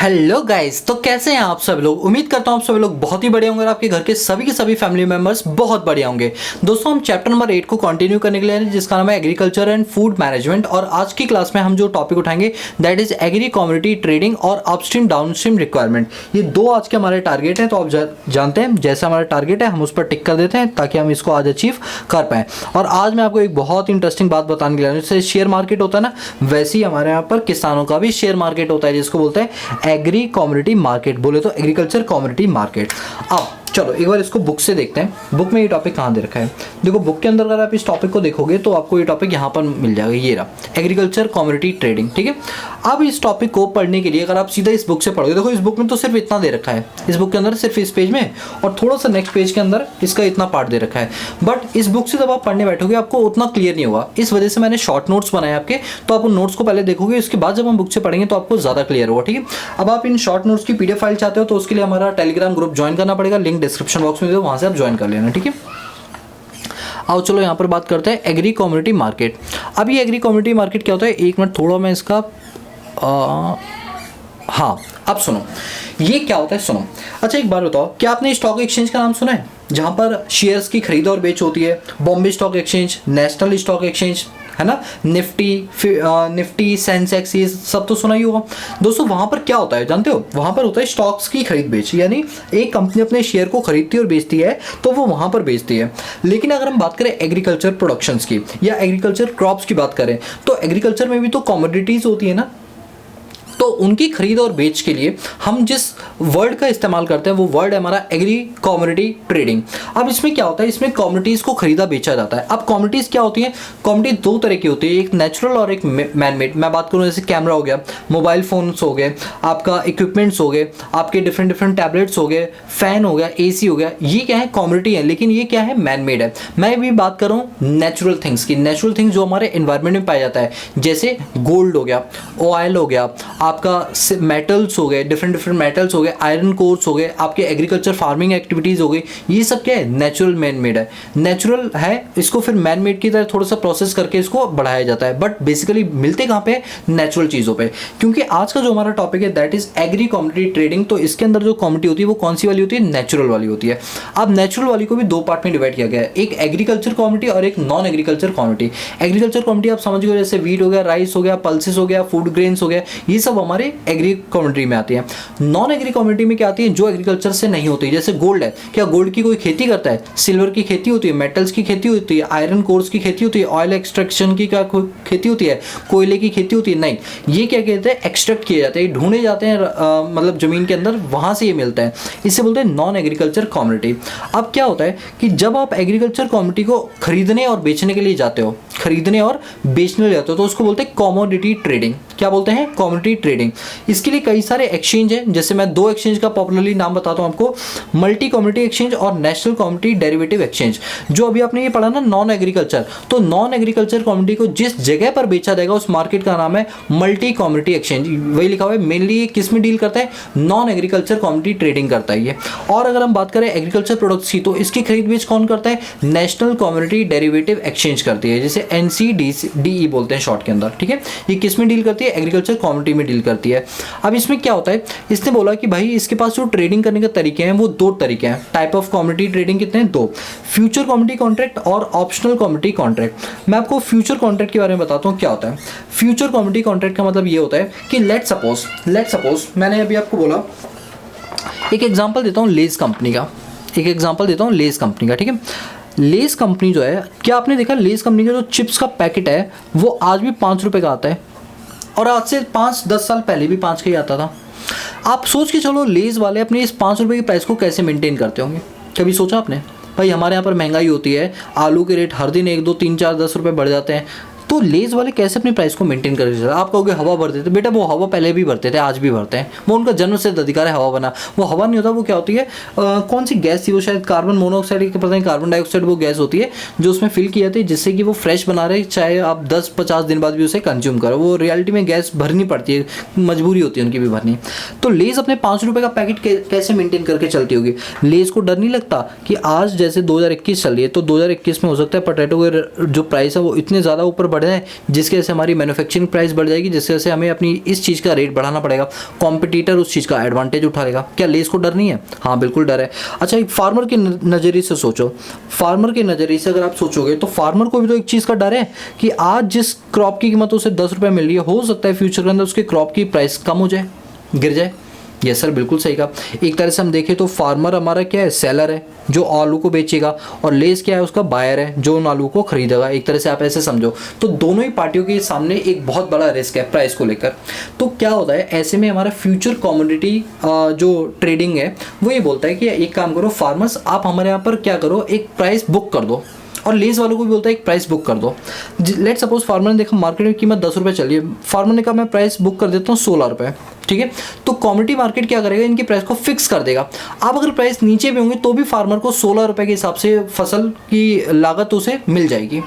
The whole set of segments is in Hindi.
हेलो गाइस, तो कैसे हैं आप सभी लोग। उम्मीद करता हूँ आप सभी लोग बहुत ही बढ़िया होंगे और आपके घर के सभी फैमिली मेंबर्स बहुत बढ़िया होंगे। दोस्तों, हम चैप्टर नंबर 8 को कंटिन्यू करने के लिए हैं, जिसका नाम है एग्रीकल्चर एंड फूड मैनेजमेंट। और आज की क्लास में हम जो टॉपिक उठाएंगे that is agree commodity trading और अपस्ट्रीम डाउनस्ट्रीम रिक्वायरमेंट। ये दो आज के हमारे टारगेट हैं। तो आप जानते हैं जैसे हमारा टारगेट है हम उस पर टिक कर देते हैं ताकि हम इसको आज अचीव कर पाएँ। और आज मैं आपको एक बहुत इंटरेस्टिंग बात बताने के लिए, जैसे शेयर मार्केट होता है ना, वैसे ही हमारे यहाँ पर किसानों का भी शेयर मार्केट होता है, जिसको बोलते हैं एग्री कमोडिटी मार्केट, बोले तो एग्रीकल्चर कमोडिटी मार्केट। अब चलो एक बार इसको बुक से देखते हैं, बुक में ये टॉपिक कहाँ दे रखा है। देखो बुक के अंदर अगर आप इस टॉपिक को देखोगे तो आपको ये टॉपिक यहाँ पर मिल जाएगा, ये रहा एग्रीकल्चर कमोडिटी ट्रेडिंग। ठीक है, अब इस टॉपिक को पढ़ने के लिए अगर आप सीधा इस बुक से पढ़ोगे, देखो इस बुक में तो सिर्फ इतना दे रखा है, इस बुक के अंदर सिर्फ इस पेज में और थोड़ा सा नेक्स्ट पेज के अंदर इसका इतना पार्ट दे रखा है। बट इस बुक से जब आप पढ़ने बैठोगे आपको उतना क्लियर नहीं होगा, इस वजह से मैंने शॉर्ट नोट्स बनाए आपके। तो आप उन नोट्स को पहले देखोगे, उसके बाद जब हम बुक से पढ़ेंगे तो आपको ज़्यादा क्लियर होगा। ठीक है, अब आप इन शॉर्ट नोट्स की PDF फाइल चाहते हो तो उसके लिए हमारा टेलीग्राम ग्रुप ज्वाइन करना पड़ेगा, लिंक डिस्क्रिप्शन बॉक्स में, वहां से आप ज्वाइन कर लेना। ठीक है, आओ चलो यहाँ पर बात करते हैं एग्री कमोडिटी मार्केट। अब ये एग्री कमोडिटी मार्केट क्या होता है, एक मिनट थोड़ा मैं इसका हाँ अब सुनो ये क्या होता है, सुनो। अच्छा एक बात बताओ, क्या आपने स्टॉक एक्सचेंज का नाम सुना है जहाँ पर शेयर्स की खरीद और बेच होती है? Bombay stock exchange, national stock exchange, है ना, निफ्टी सेंसेक्स, ये सब तो सुना ही होगा। दोस्तों वहाँ पर क्या होता है जानते हो, वहाँ पर होता है स्टॉक्स की खरीद बेच, यानी एक कंपनी अपने शेयर को खरीदती है और बेचती है तो वो वहाँ पर बेचती है। लेकिन अगर हम बात करें एग्रीकल्चर प्रोडक्शंस की या एग्रीकल्चर क्रॉप्स की बात करें तो एग्रीकल्चर में भी तो कमोडिटीज़ होती है ना, तो उनकी खरीद और बेच के लिए हम जिस वर्ड का इस्तेमाल करते हैं वो वर्ड है हमारा एग्री कमोडिटी ट्रेडिंग। अब इसमें क्या होता है, इसमें कमोडिटीज़ को खरीदा बेचा जाता है। अब कमोडिटीज़ क्या होती हैं, कमोडिटी दो तरह की होती है, एक नेचुरल और एक मैन मेड। मैं बात करूँ जैसे कैमरा हो गया, मोबाइल फोन्स हो गए, आपका इक्विपमेंट्स हो गए, आपके डिफरेंट टैबलेट्स हो गए, फैन हो गया, AC हो गया, ये क्या है कमोडिटी है, लेकिन ये क्या है मैन मेड है। मैं भी बात कर रहा हूँ नेचुरल थिंग्स की, नेचुरल थिंग्स जो हमारे एनवायरनमेंट में पाया जाता है, जैसे गोल्ड हो गया, ऑयल हो गया, आपका मेटल्स हो गए, डिफरेंट मेटल्स हो गए, आयरन कोर्स हो गए, आपके एग्रीकल्चर फार्मिंग एक्टिविटीज़ हो गई, ये सब क्या है नेचुरल मैन मेड है। नेचुरल है, इसको फिर मैन मेड की तरह थोड़ा सा प्रोसेस करके इसको बढ़ाया जाता है, बट बेसिकली मिलते कहाँ पे, नेचुरल चीज़ों पे। क्योंकि आज का जो हमारा टॉपिक है that is agree commodity trading, तो इसके अंदर जो कमोडिटी होती है वो कौन सी वाली होती है, नेचुरल वाली होती है। अब नेचुरल वाली को भी दो पार्ट में डिवाइड किया गया है, एक एग्रीकल्चर कमोडिटी और एक non agriculture commodity. Agriculture commodity आप समझ गए, जैसे वीट हो गया, राइस हो गया, पल्सेस हो गया, फूड ग्रेन्स हो गया, ये सब हमारे एग्री कमोडिटी में आती है। नॉन एग्री कमोडिटी में क्या आती है, जो एग्रीकल्चर से नहीं होती, जैसे गोल्ड है, क्या गोल्ड की कोई खेती करता है, सिल्वर की खेती होती है, मेटल्स की खेती होती है, आयरन कोर्स की खेती होती है, ऑयल एक्सट्रैक्शन की क्या खेती होती है, कोयले की खेती होती है, नहीं। ये क्या कहते हैं, एक्सट्रैक्ट किए जाते हैं, ढूंढे जाते हैं मतलब जमीन के अंदर, वहां से ये मिलता है, इसे बोलते हैं नॉन एग्रीकल्चर कमोडिटी। अब क्या होता है कि जब आप एग्रीकल्चर कमोडिटी को खरीदने और बेचने के लिए जाते हो, खरीदने और बेचने जाते हो, तो उसको बोलते हैं कमोडिटी ट्रेडिंग। क्या बोलते हैं, कमोडिटी ट्रेडिंग। इसके लिए कई सारे एक्सचेंज हैं, जैसे मैं दो एक्सचेंज का पॉपुलरली नाम बताता हूं आपको, मल्टी कमोडिटी एक्सचेंज और नेशनल कमोडिटी डेरिवेटिव एक्सचेंज। जो अभी आपने ये पढ़ा ना नॉन एग्रीकल्चर, तो नॉन एग्रीकल्चर कमोडिटी को जिस जगह पर बेचा जाएगा उस मार्केट का नाम है मल्टी कमोडिटी एक्सचेंज, वही लिखा हुआ है। मेनली ये किस में डील करता है, नॉन एग्रीकल्चर कमोडिटी ट्रेडिंग करता है ये। और अगर हम बात करें एग्रीकल्चर प्रोडक्ट्स की, तो इसकी खरीद बेच कौन करता है, नेशनल कमोडिटी डेरिवेटिव एक्सचेंज करती है, जिसे NCDE बोलते हैं शॉर्ट के अंदर। ठीक है, ये किस में डील करती है, एग्रीकल्चर कमोडिटी में डील करती है। अब इसमें क्या होता है, इसने बोला कि भाई इसके पास जो ट्रेडिंग करने के तरीके हैं वो दो तरीके हैं। टाइप ऑफ कमोडिटी ट्रेडिंग कितने हैं, दो, फ्यूचर कमोडिटी कॉन्ट्रैक्ट और ऑप्शनल कमोडिटी कॉन्ट्रैक्ट। मैं आपको फ्यूचर कॉन्ट्रैक्ट के बारे में बताता हूँ क्या होता है। फ्यूचर कमोडिटी कॉन्ट्रैक्ट का मतलब ये होता है कि लेट सपोज मैंने अभी आपको बोला, एक एग्जाम्पल देता हूँ लेज कंपनी का, ठीक है। लेज कंपनी जो है, क्या आपने देखा लेज कंपनी का जो चिप्स का पैकेट है वो आज भी 5 रुपये का आता है, और आज से 5-10 साल पहले भी 5 का ही आता था। आप सोच के चलो लेज वाले अपने इस 5 रुपये के प्राइस को कैसे मेंटेन करते होंगे, कभी सोचा आपने? भाई हमारे यहाँ पर महंगाई होती है, आलू के रेट हर दिन 1, 2, 3, 4, 10 रुपये बढ़ जाते हैं, तो लेज वाले कैसे अपनी प्राइस को मेंटेन करके चलते हैं? आप कहोगे हवा भरते थे, बेटा वो हवा पहले भी भरते थे, आज भी भरते हैं, वो उनका जन्मसिद्ध अधिकार है हवा बना। वो हवा नहीं होता, वो क्या होती है, कौन सी गैस थी वो, शायद कार्बन मोनोऑक्साइड की, पता नहीं, कार्बन डाइऑक्साइड वो गैस होती है जो उसमें फिल की जाती है, जिससे कि वो फ्रेश बना रहे, चाहे आप 10-50 दिन बाद भी उसे कंज्यूम करो, वो रियलिटी में गैस भरनी पड़ती है, मजबूरी होती है उनकी भी भरनी। तो लेज अपने 5 रुपये का पैकेट कैसे मेंटेन करके चलती होगी? लेज को डर नहीं लगता कि आज जैसे 2021 चल रही है, तो 2021 में हो सकता है पोटैटो के जो प्राइस है वो इतने ज़्यादा ऊपर बढ़ बढ़ जाए, जिसकी वजह से हमारी मैन्युफैक्चरिंग प्राइस बढ़ जाएगी, जिसकी वजह से हमें अपनी इस चीज़ का रेट बढ़ाना पड़ेगा, कॉम्पिटिटर उस चीज़ का एडवांटेज उठा लेगा। क्या लेस को डर नहीं है? हाँ बिल्कुल डर है। अच्छा, एक फार्मर के नज़रिए से सोचो, फार्मर के नज़रिए से अगर आप सोचोगे तो फार्मर को भी तो एक चीज़ का डर है कि आज जिस क्रॉप की कीमत उसे 10 रुपये मिल रही है, हो सकता है फ्यूचर के अंदर उसके क्रॉप की प्राइस कम हो जाए, गिर जाए। यस सर, बिल्कुल सही कहा। एक तरह से हम देखें तो फार्मर हमारा क्या है, सेलर है जो आलू को बेचेगा, और लेस क्या है, उसका बायर है जो उन आलू को खरीदेगा। एक तरह से आप ऐसे समझो तो दोनों ही पार्टियों के सामने एक बहुत बड़ा रिस्क है प्राइस को लेकर। तो क्या होता है ऐसे में, हमारा फ्यूचर कमोडिटी जो ट्रेडिंग है वो ये बोलता है कि एक काम करो फार्मर्स, आप हमारे यहाँ पर क्या करो, एक प्राइस बुक कर दो, और लेस वालों को भी बोलता है एक प्राइस बुक कर दो। लेट सपोज फार्मर ने देखा मार्केट में कीमत 10 रुपये चल रही है, फार्मर ने कहा मैं प्राइस बुक कर देता हूँ 16 रुपये, ठीक है। तो कमोडिटी मार्केट क्या करेगा, इनकी प्राइस को फिक्स कर देगा। आप अगर प्राइस नीचे भी होंगे तो भी फार्मर को 16 रुपये के हिसाब से फसल की लागत उसे मिल जाएगी।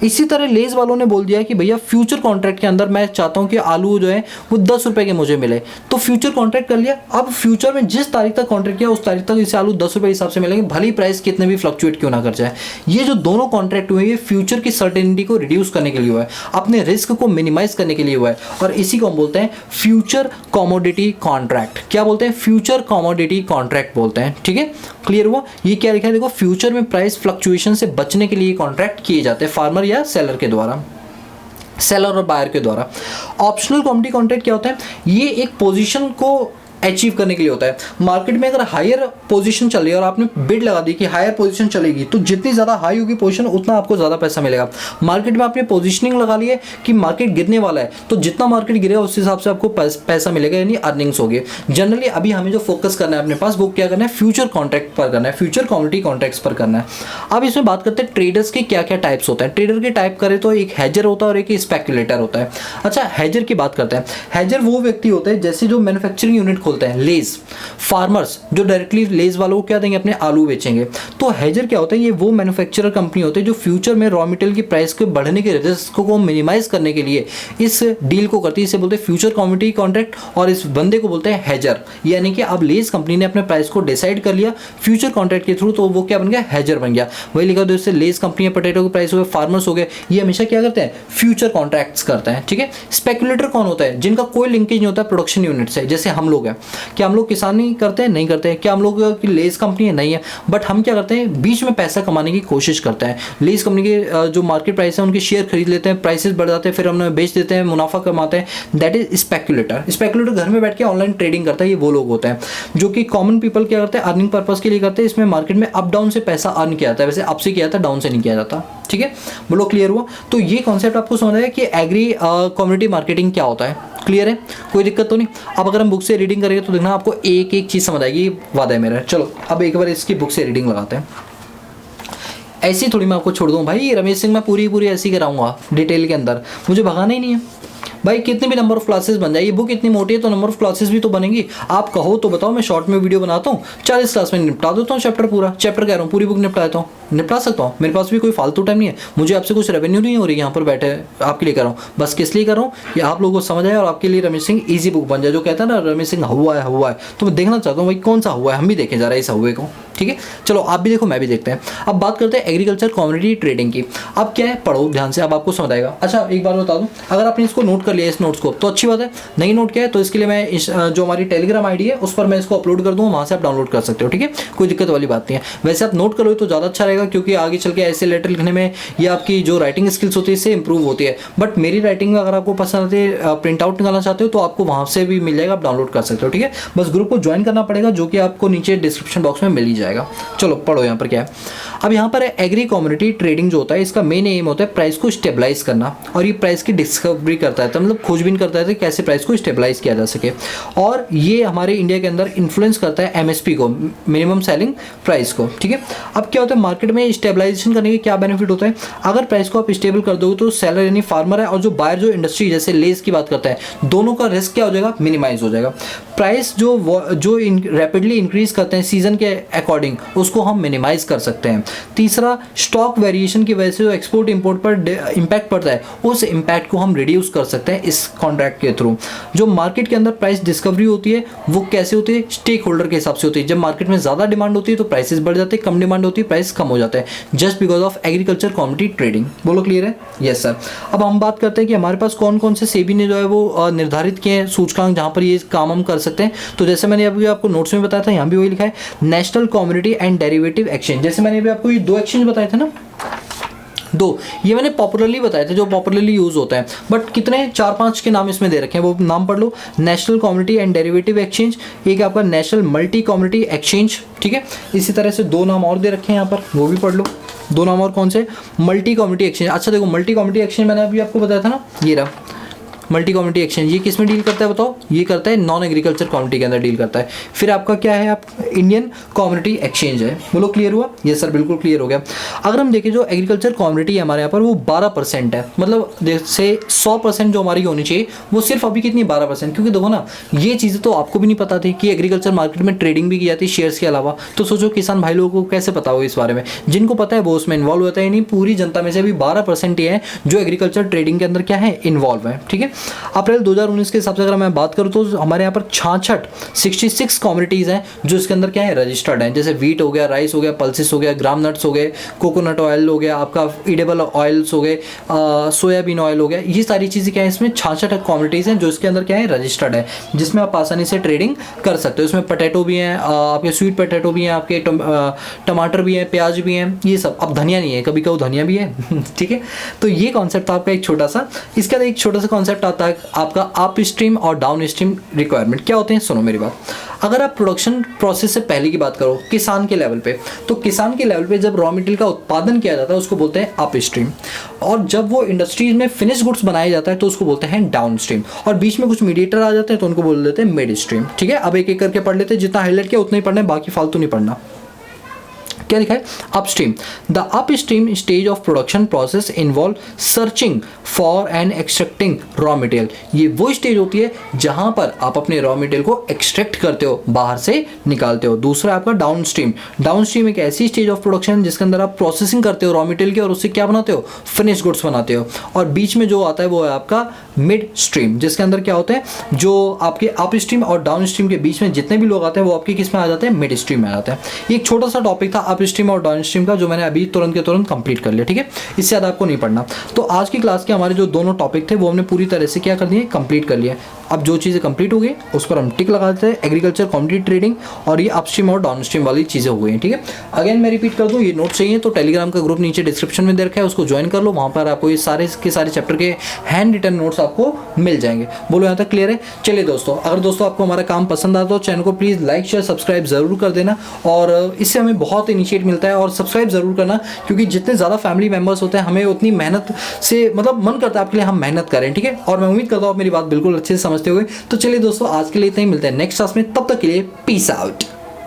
इसी तरह लेस वालों ने बोल दिया कि भैया फ्यूचर कॉन्ट्रैक्ट के अंदर मैं चाहता हूं कि आलू जो है वो 10 रुपये के मुझे मिले, तो फ्यूचर कॉन्ट्रैक्ट कर लिया। अब फ्यूचर में जिस तारीख तक कॉन्ट्रैक्ट किया उस तारीख तक इसे आलू 10 रुपये हिसाब से मिलेंगे, भली प्राइस कितने भी फ्लक्चुएट क्यों ना कर जाए। ये जो दोनों कॉन्ट्रैक्ट हुए ये फ्यूचर की सर्टेनिटी को रिड्यूस करने के लिए हुआ है, अपने रिस्क को मिनिमाइज करने के लिए हुआ है, और इसी को हम बोलते हैं फ्यूचर कमोडिटी कॉन्ट्रैक्ट। क्या बोलते हैं? फ्यूचर कमोडिटी कॉन्ट्रैक्ट बोलते हैं, ठीक है। क्लियर हुआ? ये क्या लिखा है देखो, फ्यूचर में प्राइस फ्लक्चुएशन से बचने के लिए कॉन्ट्रैक्ट किए जाते हैं फार्मर या सेलर के द्वारा, सेलर और बायर के द्वारा। ऑप्शनल कमोडिटी कॉन्ट्रैक्ट क्या होता है? ये एक पोजीशन को अचीव करने के लिए होता है। मार्केट में अगर हायर पोजीशन चल रही है और आपने बिड लगा दी कि हायर पोजीशन चलेगी, तो जितनी ज़्यादा हाई होगी पोजीशन उतना आपको ज़्यादा पैसा मिलेगा। मार्केट में आपने पोजीशनिंग लगा ली है कि मार्केट गिरने वाला है, तो जितना मार्केट गिरेगा उस हिसाब से आपको पैसा मिलेगा, यानी अर्निंग्स होगी। जनरली अभी हमें जो फोकस करना है अपने पास वो क्या करना है, फ्यूचर कॉन्ट्रैक्ट पर करना है, फ्यूचर कमोडिटी कॉन्ट्रैक्ट्स पर करना है। अब इसमें बात करते हैं ट्रेडर्स के क्या क्या टाइप्स होते हैं। ट्रेडर के टाइप करें तो एक हेजर होता है और एक स्पेक्युलेटर होता है। अच्छा, हेजर की बात करते हैं। हेजर वो व्यक्ति होते हैं जैसे जो मैन्युफैक्चरिंग यूनिट खोलते हैं, लेज फार्मर्स जो डायरेक्टली लेज वालों को क्या देंगे, अपने आलू बेचेंगे। तो हेजर क्या होता है, ये वो मैन्युफैक्चरर कंपनी होते हैं जो फ्यूचर में रॉ मटेरियल की प्राइस के बढ़ने के रिस्क को मिनिमाइज करने के लिए इस डील को करती है। इसे बोलते हैं फ्यूचर कमोडिटी कॉन्ट्रैक्ट, और इस बंदे को बोलते हैं हेजर। यानी कि अब लेज कंपनी ने अपने प्राइस को डिसाइड कर लिया फ्यूचर कॉन्ट्रैक्ट के थ्रू, तो वो क्या बन गया, हेजर बन गया। वही लिखा दो, इससे लेज कंपनी पोटैटो के प्राइस हो गए, फार्मर्स हो गए, ये हमेशा क्या करते हैं, फ्यूचर कॉन्ट्रैक्ट्स करते हैं, ठीक है। स्पेकुलेटर कौन होता है? जिनका कोई लिंकेज नहीं होता प्रोडक्शन यूनिट से, जैसे हम लोग हैं। क्या हम लोग किसानी करते हैं? नहीं करते हैं। क्या हम लोग की लेज कंपनी है? नहीं है। बट हम क्या करते हैं, बीच में पैसा कमाने की कोशिश करते हैं। लेज कंपनी के जो मार्केट प्राइस है उनके शेयर खरीद लेते हैं, प्राइसेस बढ़ जाते हैं, फिर हम उन्हें बेच देते हैं, मुनाफा कमाते हैं। That is speculator. स्पेकुलेटर घर में बैठ के ऑनलाइन ट्रेडिंग करता है, ये वो लोग होते हैं। जो कि कॉमन पीपल क्या करते हैं, अर्निंग पर्पज के लिए करते हैं। इसमें मार्केट में अप डाउन से पैसा अर्न किया जाता है, वैसे अप से किया जाता है, डाउन से नहीं किया जाता, ठीक है। बोलो क्लियर हुआ? तो ये कॉन्सेप्ट आपको समझ आया कि एग्री कम्युनिटी मार्केटिंग क्या होता है। क्लियर है? कोई दिक्कत तो नहीं? अब अगर हम बुक से रीडिंग करेंगे तो देखना आपको एक एक चीज़ समझ आएगी, वादा है मेरा। चलो अब एक बार इसकी बुक से रीडिंग लगाते हैं। ऐसी थोड़ी मैं आपको छोड़ दूँ भाई, रमेश सिंह मैं पूरी ऐसी कराऊंगा डिटेल के अंदर, मुझे भगाना ही नहीं है भाई। कितने भी नंबर ऑफ क्लासेस बन जाए, ये बुक इतनी मोटी है तो नंबर ऑफ क्लासेस भी तो बनेंगी। आप कहो तो बताओ, मैं शॉर्ट में वीडियो बनाता हूँ, 40 क्लास में निपटा देता हूँ चैप्टर पूरा। चैप्टर कह रहा हूँ, पूरी बुक निपटा देता हूँ, निपटा सकता हूँ। मेरे पास भी कोई फालतू टाइम नहीं है, मुझे आपसे कुछ रेवेन्यू नहीं हो रही यहाँ पर बैठे आपके लिए कर रहा हूँ। बस किस लिए कर रहा हूँ कि आप लोगों को समझ आए और आपके लिए रमेश सिंह ईजी बुक बन जाए। जो कहता है ना रमेश सिंह हुआ है, तो मैं देखना चाहता हूँ भाई कौन सा हुआ है, हम भी देखें जरा इस हुए को, ठीक है। चलो आप भी देखो, मैं भी देखते हैं। अब बात करते हैं एग्रीकल्चर कम्युनिटी ट्रेडिंग की। अब क्या है, पढ़ो ध्यान से, अब आपको समझ आएगा। अच्छा एक बार बता दूं, अगर आपने इसको नोट कर लिया इस नोट्स को तो अच्छी बात है, नहीं नोट किया है तो इसके लिए मैं जो हमारी टेलीग्राम आईडी है उस पर मैं इसको अपलोड कर दूँ, वहाँ से आप डाउनलोड कर सकते हो, ठीक है। कोई दिक्कत वाली बात नहीं है। वैसे आप नोट करो तो ज़्यादा अच्छा रहेगा, क्योंकि आगे चल के ऐसे लेटर लिखने में या आपकी जो राइटिंग स्किल्स होती है इससे इंप्रूव होती है। बट मेरी राइटिंग अगर आपको पसंद आती है, प्रिंट आउट निकालना चाहते हो तो आपको वहाँ से भी मिल जाएगा, आप डाउनलोड कर सकते हो, ठीक है। बस ग्रुप को ज्वाइन करना पड़ेगा, जो कि आपको नीचे डिस्क्रिप्शन बॉक्स में मिल ही जाएगा। चलो पढ़ो यहाँ पर क्या है। अब यहाँ पर एग्री कम्युनिटी ट्रेडिंग जो होता है, इसका मेन एम होता है प्राइस को स्टेबलाइज करना, और ये प्राइस की डिस्कवरी करता है, तो मतलब खोजबीन करता है कि कैसे प्राइस को स्टेबलाइज किया जा सके। और ये हमारे इंडिया के अंदर इन्फ्लुएंस करता है एमएसपी को, मिनिमम सेलिंग प्राइस को, ठीक है। अब क्या होता है, मार्केट में स्टेबलाइजेशन करने के क्या बेनिफिट होता है, अगर प्राइस को आप स्टेबल कर दोगे तो सेलर यानी फार्मर है और जो बायर जो इंडस्ट्री जैसे लेस की बात करता है, दोनों का रिस्क क्या हो जाएगा, मिनिमाइज हो जाएगा। प्राइस जो रैपिडली इंक्रीज करते हैं सीजन के अकॉर्डिंग अकॉर्डिंग उसको हम मिनिमाइज कर सकते हैं। तीसरा, स्टॉक वेरिएशन की वजह से जो एक्सपोर्ट इंपोर्ट पर इम्पैक्ट पड़ता है उस इम्पैक्ट को हम रिड्यूस कर सकते हैं इस कॉन्ट्रैक्ट के थ्रू। जो मार्केट के अंदर प्राइस डिस्कवरी होती है वो कैसे होती है, स्टेक होल्डर के हिसाब से होती है। जब मार्केट में ज़्यादा डिमांड होती है तो प्राइसेस बढ़ जाते हैं, कम डिमांड होती है प्राइस कम हो जाता है, just because of agriculture commodity trading. बोलो क्लियर है? Yes sir. अब हम बात करते हैं कि हमारे पास कौन कौन से सेबी ने जो है वो निर्धारित किए हैं सूचकांक जहाँ पर ये काम हम कर सकते हैं। तो जैसे मैंने अभी आपको नोट्स में बताया था, यहाँ भी वही लिखा है, national commodity and derivative exchange. जैसे मैंने अभी आपको ये 2 एक्सचेंज बताए थे ना, 2, ये मैंने पॉपुलरली बताए थे जो पॉपुलरली यूज होता है, बट कितने 4-5 के नाम इसमें दे रखे हैं, वो नाम पढ़ लो। National commodity and derivative exchange, एक आपका नेशनल मल्टी कमोडिटी एक्सचेंज, ठीक है। इसी तरह से 2 नाम और दे रखे हैं यहाँ पर, वो भी पढ़ लो। 2 नाम और कौन से, मल्टी कमोडिटी एक्सचेंज। अच्छा देखो, मल्टी कमोडिटी एक्सचेंज मैंने अभी आपको बताया था ना, ये रहा मल्टी कमोडिटी एक्सचेंज। ये किस में डील करता है बताओ? ये करता है नॉन एग्रीकल्चर कमोडिटी के अंदर डील करता है। फिर आपका क्या है, आप इंडियन कमोडिटी एक्सचेंज है। बोलो क्लियर हुआ? ये सर बिल्कुल क्लियर हो गया। अगर हम देखें जो एग्रीकल्चर कमोडिटी है हमारे यहाँ पर वो 12% है, मतलब जैसे 100% जो हमारी होनी चाहिए वो सिर्फ अभी कितनी 12%। क्योंकि देखो ना, ये चीज़ें तो आपको भी नहीं पता थी कि एग्रीकल्चर मार्केट में ट्रेडिंग भी की जाती है शेयर्स के अलावा। तो सोचो किसान भाई लोगों को कैसे पता हो इस बारे में, जिनको पता है वो उसमें इन्वॉल्व होता है। नहीं, पूरी जनता में से अभी 12% ही है जो एग्रीकल्चर ट्रेडिंग के अंदर क्या है, इन्वॉल्व है, ठीक है। अप्रैल 2019 के हिसाब से अगर मैं बात करूँ तो हमारे यहाँ पर 66 कमोडिटीज़ हैं जो इसके अंदर क्या है, रजिस्टर्ड हैं। जैसे वीट हो गया, राइस हो गया, पल्सेस हो गया, ग्राम नट्स हो गए, कोकोनट ऑयल हो गया, आपका ईडेबल ऑयल्स हो गए, सोयाबीन ऑयल हो गया। ये सारी चीज़ें क्या है, इसमें 66 कमोडिटीज़ हैं जो इसके अंदर क्या है, रजिस्टर्ड है, जिसमें आप आसानी से ट्रेडिंग कर सकते हो। इसमें पोटैटो भी हैं, आपके स्वीट पोटैटो भी हैं, आपके टमाटर भी हैं, प्याज भी हैं, ये सब। अब धनिया नहीं है, कभी कभी धनिया भी है ठीक है। तो ये कॉन्सेप्ट आपका एक छोटा सा, इसके अंदर एक छोटा सा कॉन्सेप्ट आता है आपका अप स्ट्रीम और डाउन स्ट्रीम रिक्वायरमेंट। क्या होते हैं, सुनो मेरी बात। अगर आप प्रोडक्शन प्रोसेस से पहले की बात करो किसान के लेवल पे, तो किसान के लेवल पे जब रॉ मटेरियल का उत्पादन किया जाता है उसको बोलते हैं अप स्ट्रीम, और जब वो इंडस्ट्रीज में फिनिश गुड्स बनाया जाता है तो उसको बोलते हैं डाउन स्ट्रीम, और बीच में कुछ मीडिएटर आ जाते हैं तो उनको बोल देते हैं मिड स्ट्रीम, ठीक है। अब एक एक करके पढ़ लेते हैं, जितना हाईलाइट किया उतना ही पढ़ना है, बाकी फालतू नहीं पढ़ना। क्या लिखा है, upstream. The upstream stage of production process involve searching for and extracting raw material. ये वो स्टेज होती है जहां पर आप अपने रॉ मटेरियल को एक्सट्रैक्ट करते हो, बाहर से निकालते हो। दूसरा आपका डाउन स्ट्रीम। डाउन स्ट्रीम एक ऐसी स्टेज ऑफ प्रोडक्शन जिसके अंदर आप प्रोसेसिंग करते हो रॉ मटेरियल की और उससे क्या बनाते हो, फिनिश गुड्स बनाते हो। और बीच में जो आता है वो है आपका मिड स्ट्रीम, जिसके अंदर क्या होता है, जो आपके अप स्ट्रीम और डाउन स्ट्रीम के बीच में जितने भी लोग आते हैं वो आपके किस में आ जाते हैं, मिड स्ट्रीम में आ जाते हैं। ये एक छोटा सा टॉपिक था अप स्ट्रीम और डाउन स्ट्रीम का, जो मैंने अभी तुरंत के तुरंत कंप्लीट कर लिया, ठीक है। इससे ज़्यादा आपको नहीं पढ़ना। तो आज की क्लास के हमारे जो दोनों टॉपिक थे वो हमने पूरी तरह से क्या कर दिए, कंप्लीट कर लिया। अब जो चीज़ें कंप्लीट हो गई उस पर हम टिक लगा देते हैं, एग्रीकल्चर कमोडिटी ट्रेडिंग और ये अपस्ट्रीम और डाउन स्ट्रीम वाली चीज़ें हो गई हैं, ठीक है। अगेन मैं रिपीट कर दूँ, ये नोट चाहिए तो टेलीग्राम का ग्रुप नीचे डिस्क्रिप्शन में दे रखा है, उसको ज्वाइन कर लो। वहाँ पर आपको ये सारे के सारे चैप्टर के हैंड रिटन नोट्स आपको मिल जाएंगे। बोलो यहाँ तक क्लियर है? चलिए दोस्तों, अगर दोस्तों आपको हमारा काम पसंद आता है तो चैनल को प्लीज़ लाइक शेयर सब्सक्राइब ज़रूर कर देना, और इससे हमें बहुत इनिशिएट मिलता है। और सब्सक्राइब ज़रूर करना, क्योंकि जितने ज़्यादा फैमिली मेम्बर्स होते हैं हमें उतनी मेहनत से मतलब मन करता है आपके लिए हम मेहनत करें, ठीक है। और मैं उम्मीद करता हूँ आप मेरी बात बिल्कुल अच्छे से समझते होंगे। तो चलिए दोस्तों, आज के लिए इतना ही, मिलते हैं नेक्स्ट क्लास में, तब तक के लिए पीस आउट।